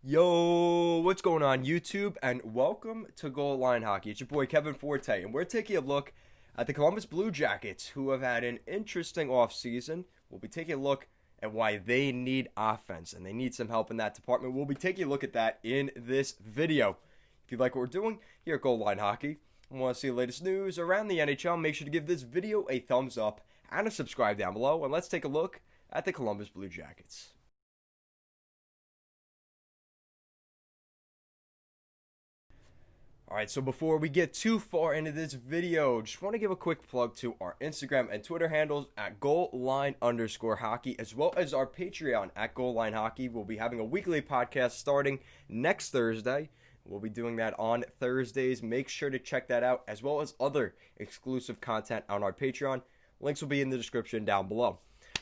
Yo, what's going on YouTube? And welcome to Goal Line Hockey. It's your boy Kevin Forte, and we're taking a look at the Columbus Blue Jackets, who have had an interesting offseason. We'll be taking a look at why they need offense, and they need some help in that department. We'll be taking a look at that in this video. If you like what we're doing here at Goal Line Hockey, and want to see the latest news around the NHL, make sure to give this video a thumbs up and a subscribe down below, and let's take a look at the Columbus Blue Jackets. Alright, so before we get too far into this video, just want to give a quick plug to our Instagram and Twitter handles at goalline_hockey, as well as our Patreon at Goalline Hockey. We'll be having a weekly podcast starting next Thursday. We'll be doing that on Thursdays. Make sure to check that out, as well as other exclusive content on our Patreon. Links will be in the description down below.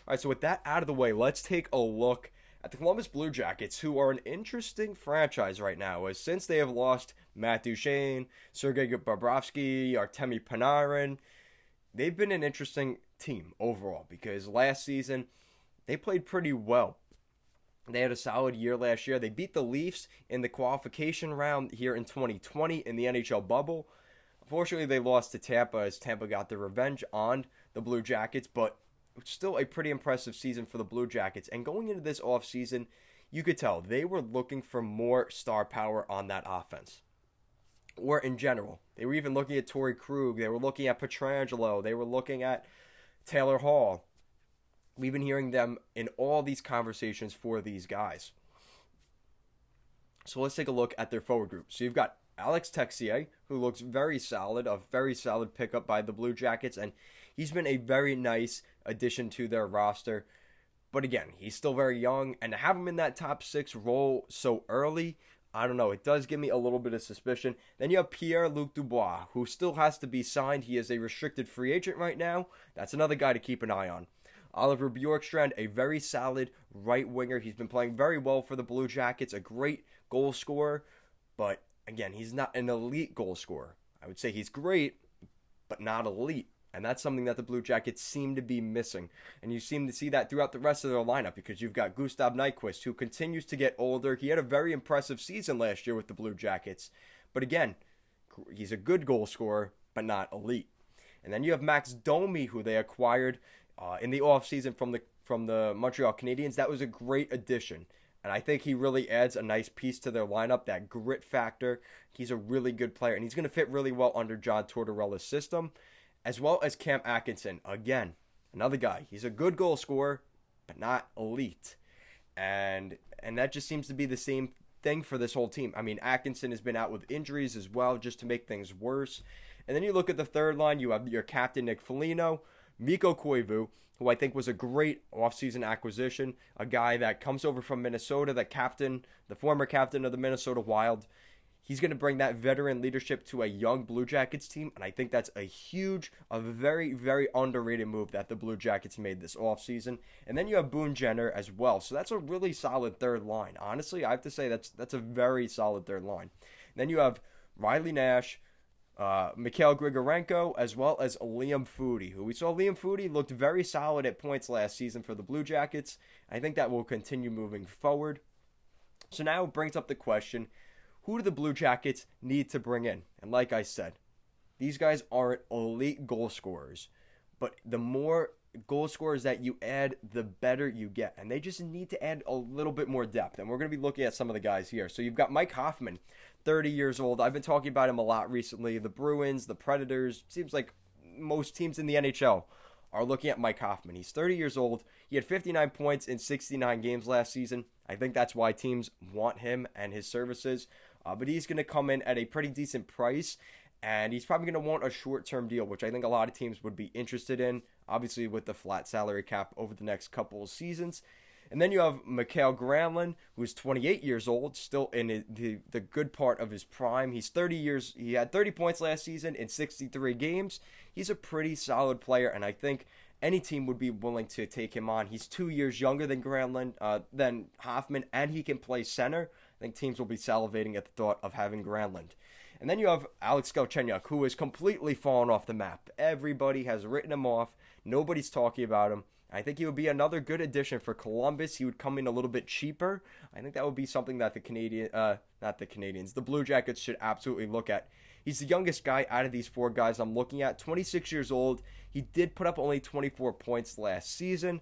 Alright, so with that out of the way, let's take a look at the Columbus Blue Jackets, who are an interesting franchise right now, as since they have lost Matt Duchene, Sergei Bobrovsky, Artemi Panarin, they've been an interesting team overall, because last season they played pretty well. They had a solid year last year. They beat the Leafs in the qualification round here in 2020 in the NHL bubble. Unfortunately, they lost to Tampa, as Tampa got their revenge on the Blue Jackets, but still a pretty impressive season for the Blue Jackets. And going into this offseason, you could tell they were looking for more star power on that offense. Or in general. They were even looking at Torrey Krug. They were looking at Pietrangelo. They were looking at Taylor Hall. We've been hearing them in all these conversations for these guys. So let's take a look at their forward group. So you've got Alex Texier, who looks very solid, a very solid pickup by the Blue Jackets, and he's been a very nice addition to their roster. But again, he's still very young, and to have him in that top six role so early, I don't know, it does give me a little bit of suspicion. Then you have Pierre-Luc Dubois, who still has to be signed. He is a restricted free agent right now. That's another guy to keep an eye on. Oliver Bjorkstrand, a very solid right winger. He's been playing very well for the Blue Jackets, a great goal scorer, but again, he's not an elite goal scorer. I would say he's great, but not elite. And that's something that the Blue Jackets seem to be missing. And you seem to see that throughout the rest of their lineup, because you've got Gustav Nyquist, who continues to get older. He had a very impressive season last year with the Blue Jackets. But again, he's a good goal scorer, but not elite. And then you have Max Domi, who they acquired in the offseason from the Montreal Canadiens. That was a great addition. And I think he really adds a nice piece to their lineup, that grit factor. He's a really good player, and he's going to fit really well under John Tortorella's system, as well as Cam Atkinson. Again, another guy. He's a good goal scorer, but not elite. And that just seems to be the same thing for this whole team. I mean, Atkinson has been out with injuries as well, just to make things worse. And then you look at the third line. You have your captain, Nick Foligno, Mikko Koivu, who I think was a great offseason acquisition, a guy that comes over from Minnesota, the former captain of the Minnesota Wild. He's going to bring that veteran leadership to a young Blue Jackets team, and I think that's a very, very underrated move that the Blue Jackets made this offseason. And then you have Boone Jenner as well, so that's a really solid third line. Honestly, I have to say that's a very solid third line. Then you have Riley Nash, Mikhail Grigorenko, as well as Liam Foudy, who we saw Liam Foudy looked very solid at points last season for the Blue Jackets. I think that will continue moving forward. So now it brings up the question, who do the Blue Jackets need to bring in? And like I said, these guys aren't elite goal scorers, but the more goal scorers that you add, the better you get. And they just need to add a little bit more depth. And we're going to be looking at some of the guys here. So you've got Mike Hoffman, 30 years old. I've been talking about him a lot recently. The Bruins, the Predators, seems like most teams in the NHL are looking at Mike Hoffman. He's 30 years old. He had 59 points in 69 games last season. I think that's why teams want him and his services. But he's going to come in at a pretty decent price, and he's probably going to want a short-term deal, which I think a lot of teams would be interested in, obviously with the flat salary cap over the next couple of seasons. And then you have Mikhail Gramlin, who's 28 years old, still in the good part of his prime. He's 30 years. He had 30 points last season in 63 games. He's a pretty solid player, and I think any team would be willing to take him on. He's 2 years younger than than Hoffman, and he can play center. I think teams will be salivating at the thought of having Granlund. And then you have Alex Galchenyuk, who has completely fallen off the map. Everybody has written him off. Nobody's talking about him. I think he would be another good addition for Columbus. He would come in a little bit cheaper. I think that would be something that the Blue Jackets should absolutely look at. He's the youngest guy out of these four guys I'm looking at, 26 years old. He did put up only 24 points last season,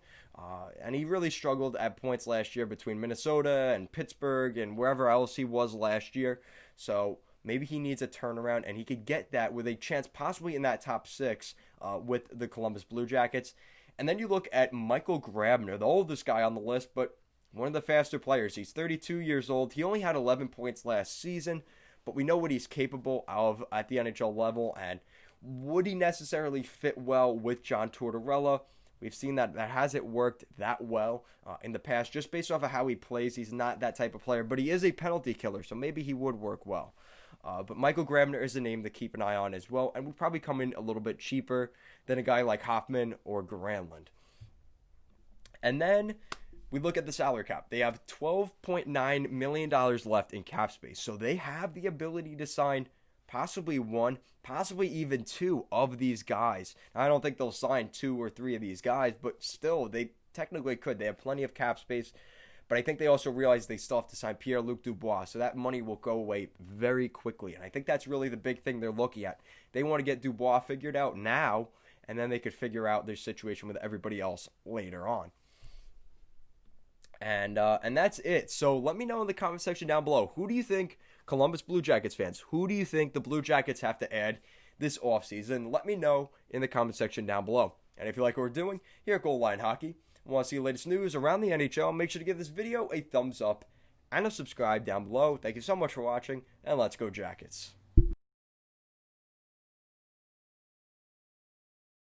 and he really struggled at points last year between Minnesota and Pittsburgh and wherever else he was last year. So maybe he needs a turnaround, and he could get that with a chance possibly in that top six with the Columbus Blue Jackets. And then you look at Mikhail Grabner, the oldest guy on the list, but one of the faster players. He's 32 years old. He only had 11 points last season, but we know what he's capable of at the NHL level. And would he necessarily fit well with John Tortorella? We've seen that hasn't worked that well in the past, just based off of how he plays. He's not that type of player, but he is a penalty killer, so maybe he would work well. But Mikhail Gramlin is a name to keep an eye on as well, and would probably come in a little bit cheaper than a guy like Hoffman or Gramlin. And then we look at the salary cap. They have $12.9 million left in cap space, so they have the ability to sign possibly one, possibly even two of these guys. Now, I don't think they'll sign two or three of these guys, but still, they technically could. They have plenty of cap space. But I think they also realize they still have to sign Pierre-Luc Dubois, so that money will go away very quickly. And I think that's really the big thing they're looking at. They want to get Dubois figured out now, and then they could figure out their situation with everybody else later on. And that's it. So let me know in the comment section down below. Who do you think, Columbus Blue Jackets fans, who do you think the Blue Jackets have to add this offseason? Let me know in the comment section down below. And if you like what we're doing here at Goal Line Hockey, want to see the latest news around the NHL, make sure to give this video a thumbs up and a subscribe down below. Thank you so much for watching, and let's go Jackets.